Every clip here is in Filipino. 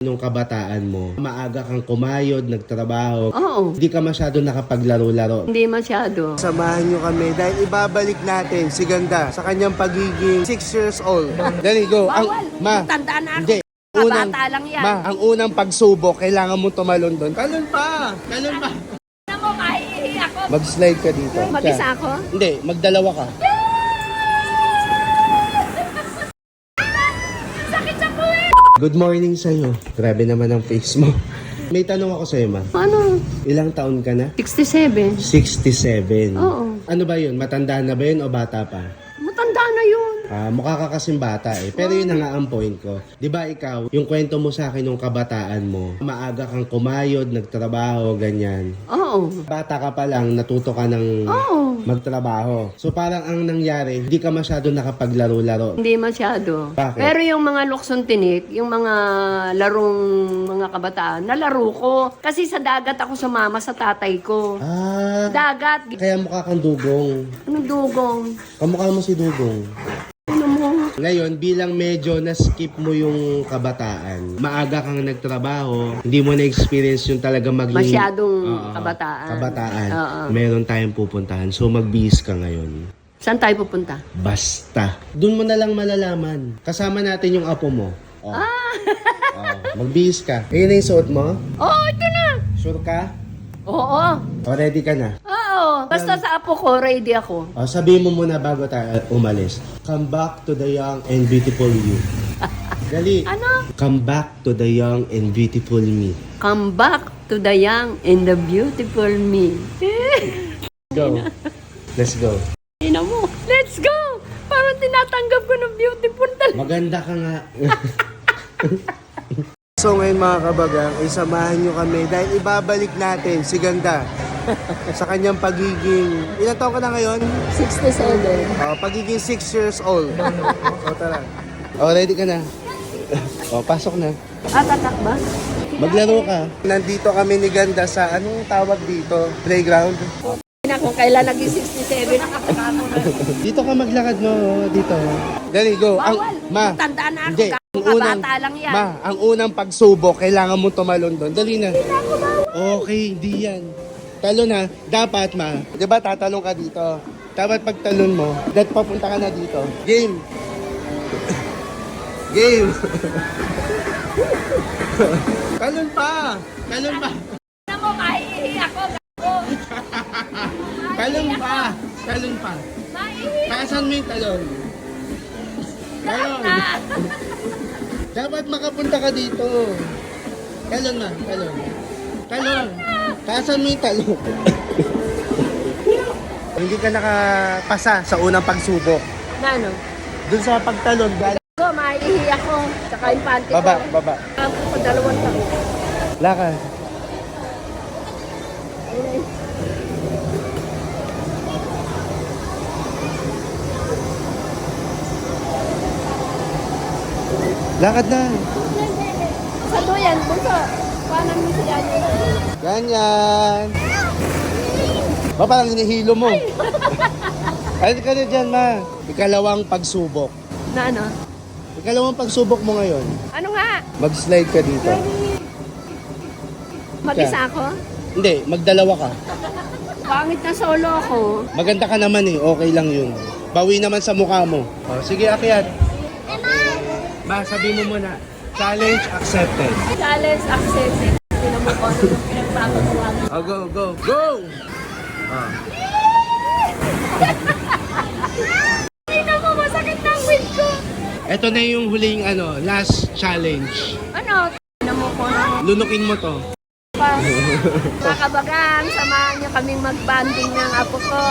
Nung kabataan mo, maaga kang kumayod, nagtrabaho, Oo, hindi ka masyado nakapaglaro-laro. hindi masyado. Samahan nyo kami dahil ibabalik natin si Ganda sa kanyang pagiging 6 years old. Dali, go. Bawal! Ma, Tandaan na ako. hindi. Bata lang yan. Ma, ang unang pagsubok, kailangan mo tumalon doon. Talon pa! Talon pa! Alam mo, maiihi ako. Mag-slide ka dito. Mag-isa ako? Hindi, magdalawa ka. Sakit sa puwet! Good morning sa'yo. Grabe naman ang face mo. May tanong ako sa'yo, ma. Ano? Ilang taon ka na? 67. 67. Oo. Ano ba yun? Matanda na ba yun o bata pa? Matanda na yun. Mukha ka kasing bata eh. Pero yun na nga ang point ko. Di ba ikaw, yung kwento mo sa akin nung kabataan mo, maaga kang kumayod, nagtrabaho, ganyan. Oo. Bata ka pa lang, natuto ka ng Oo. magtrabaho. So parang ang nangyari, hindi ka masyado nakapaglaro-laro. Hindi masyado. Bakit? Pero yung mga luksong tinik, yung mga larong mga kabataan, nalaro ko. Kasi sa dagat ako sumama sa tatay ko. Dagat. Kaya mukha kang dugong. Anong dugong? Kamukha mo si dugong. Ano mo? Ngayon, bilang medyo na-skip mo yung kabataan, maaga kang nagtrabaho, hindi mo na-experience yung talaga maging... Masyadong Oo, kabataan. Kabataan. Oo. Meron tayong pupuntahan. So, magbihis ka ngayon. Saan tayo pupunta? Basta. Doon mo na lang malalaman. Kasama natin yung apo mo. Oh. Magbihis ka. Ayun na yung suot mo? Oo, ito na. Sure ka? Oo. O, ready ka na? Oo. Basta sa apo ko, ready ako. O, sabihin mo muna bago tayo umalis. Come back to the young and beautiful you. Dali. Ano? Come back to the young and beautiful me. Come back to the young and the beautiful me. Go. Let's go. Ina mo. Let's go! Parang tinatanggap ko ng beautiful talaga. Maganda ka nga. So ngayon mga kabagang, samahan nyo kami dahil ibabalik natin si Ganda sa kanyang pagiging... Ilan taon ka na ngayon? 67. Pagiging 6 years old. O tara. O, ready ka na? O, pasok na. Tatak ba? Maglaro ka. Nandito kami ni Ganda sa anong tawag dito? Playground? Kung kailan naging 67, nakataka ko na. Dito ka maglakad mo. Dito. Dali, go. Bawal! Ma, Tandaan na ako. hindi. Bata lang yan. Ma, ang unang pagsubok, kailangan mo tumalon doon. Dali na. Okay, hindi yan. Talon na. Dapat, ma. Di ba tatalon ka dito? Dapat pag talon mo, dapat papunta ka na dito. Game. Game. Talon pa. Talon pa. Alam mo, maiihi ako. Talon pa. Talon pa. Maiihi Taasan mo yung talon. Talon. na. Dapat makapunta ka dito. Talon na. Talon. Talon. Taasan mo yung talon. Hindi ka nakapasa sa unang pagsubok. Na ano? Doon sa pagtalon, Ko, maiihi ako. Tsaka yung panty ko. baba. Ako ko, 2 taon. Lakad. Lakad na. Sa doyan, bunso. Paano mo siya yan? Ganyan. Ba, parang hinihilo mo. Ay, ka na dyan, ma. Ikalawang pagsubok. Na ano? Ikalawang pagsubok mo ngayon. Ano nga? Mag-slide ka dito. Mag-isa ako? Hindi, magdalawa ka. Pangit na solo ako. Maganda ka naman eh, okay lang yun. Bawi naman sa mukha mo. Oh, sige, akyat. Ma, sabi mo muna, challenge accepted. Challenge accepted. Tinan mo ko ano yung pinagpapagawa mo. Oh, go, go, go! Ah. Tinan mo, masakit na ang wig ko. Ito na yung huling last challenge. Ano? Tinan mo ko ano. Lunukin mo to. Pa. Mga kabagang, samahan niyo kaming mag-banding ng apo ko.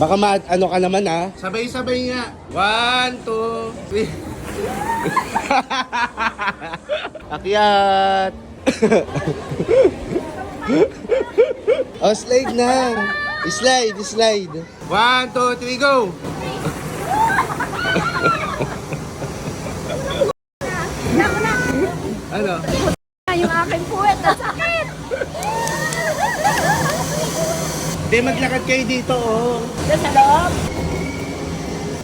Baka ano ka naman ha? Sabay-sabay nga. 1, 2, 3. Akyat! Oh, slide na. Slide, slide. 1, 2, 3, go! Yan mo na. Ano? Yung aking puwet, ang sakit. Hindi, maglakad kayo dito, oh. Doon sa loob.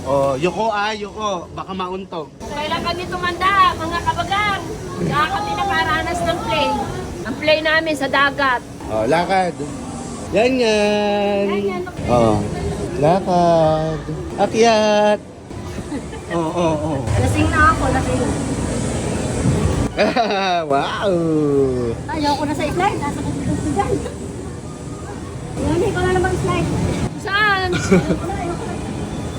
Oh, yuko, yuko. Baka mauntog. Kailan kami tumanda, mga kabagang. Kaya kami nakaranas ng play. Ang play namin sa dagat. Oh, lakad. Ganyan. Ganyan. Oh, lakad. Akyat. Oh. Lasing na ako, lasing. Wow. Ayoko na sa slide, nasa kumpulong ko dyan. Hindi ko na naman slide. Saan?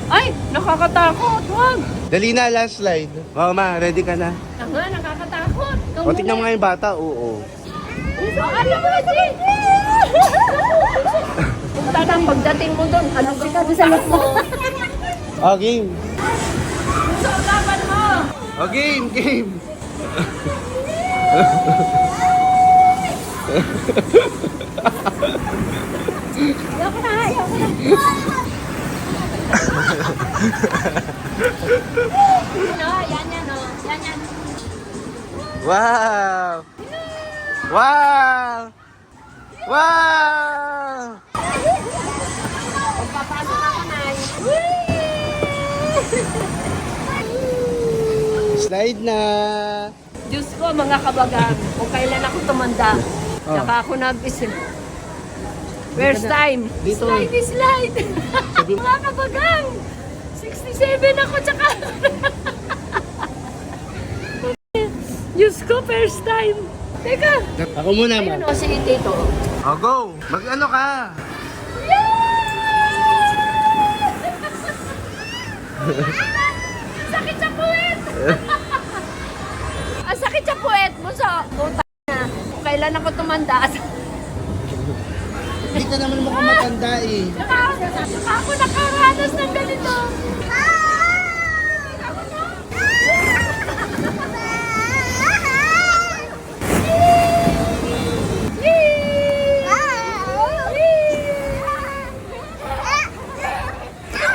Ay, nakakatakot. Huwag. Dali na, last slide. Oh, ma, ready ka na? Nga, nakakatakot. O, tignan mo nga yung bata. Oo. Ano mo kasi? Kung tatang pagdating mo doon, ano ka sa loob mo? Oh, game. So, laban mo. Oh, game. Ayoko na. Ano, yan, oh. Yan. Wow! Magpapasok ako na. Slide na. Diyos ko, mga kabagang, kung kailan ako tumanda, Oh. saka ako nag-isip. First time, Dito. slide. Mga kabagang, 67 ako, tsaka... Diyos ko, first time. Teka, Ako muna, ma. ayun o, si Tito. Oh, go. Mag-ano ka? Sakit sa puwet! Ang sakit sa puwet mo, so, puta na. Kung kailan ako tumanda, Hindi ka naman mukhang matanda eh. saka ako nakaranas ng ganito.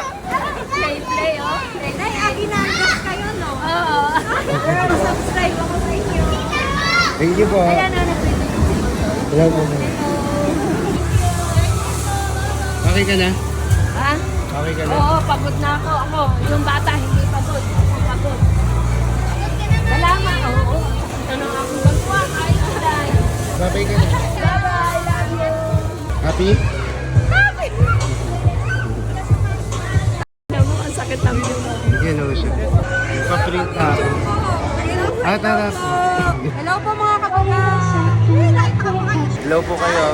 Play, oh. Play. Nay, ginagawa kayo, no? Oo. Subscribe ako sa inyo. Thank you po. Ayan, ano, Hello po. Okay ka na? ha? Okay ka na? Oo, pagod na ako. Yung bata, hindi pagod. Ako pagod. Salamat. Oo. Ano ako magwa? Ayos lang. Babay ka na. Bye-bye. Love you. Happy? Alam mo, ang sakit ng mo. Hello siya. Pa-print na ako. Tara. Hello po mga kabagang. Hello po kayo.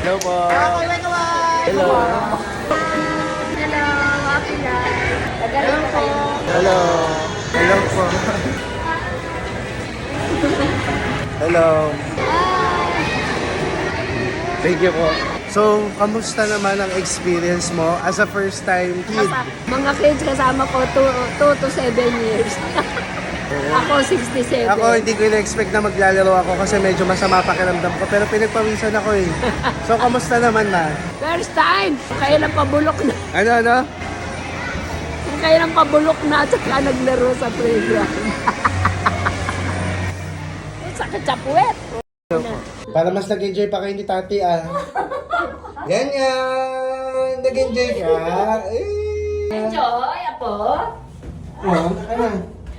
Hello po. Hello. Hello, happy life. Tagalan po. Hello. Hello po. Hello. Thank you po. So, kamusta naman ang experience mo as a first time kid? Mga kids kasama ko, 2 to 7 years. Ako, 67. Ako, hindi ko na-expect na maglalaro ako kasi medyo masama pakiramdam ko. Pero pinagpawisan ako eh. So, kamusta naman na? First time. Kailan pabulok na. Ano? Kung kailan pabulok na, tsaka naglaro sa playground. Sakit sa puwet. Para mas nag-enjoy pa kayo ni Tati ah. Ganyan! Nag-enjoy ka? Eh! Enjoy, apo. Oh, ano?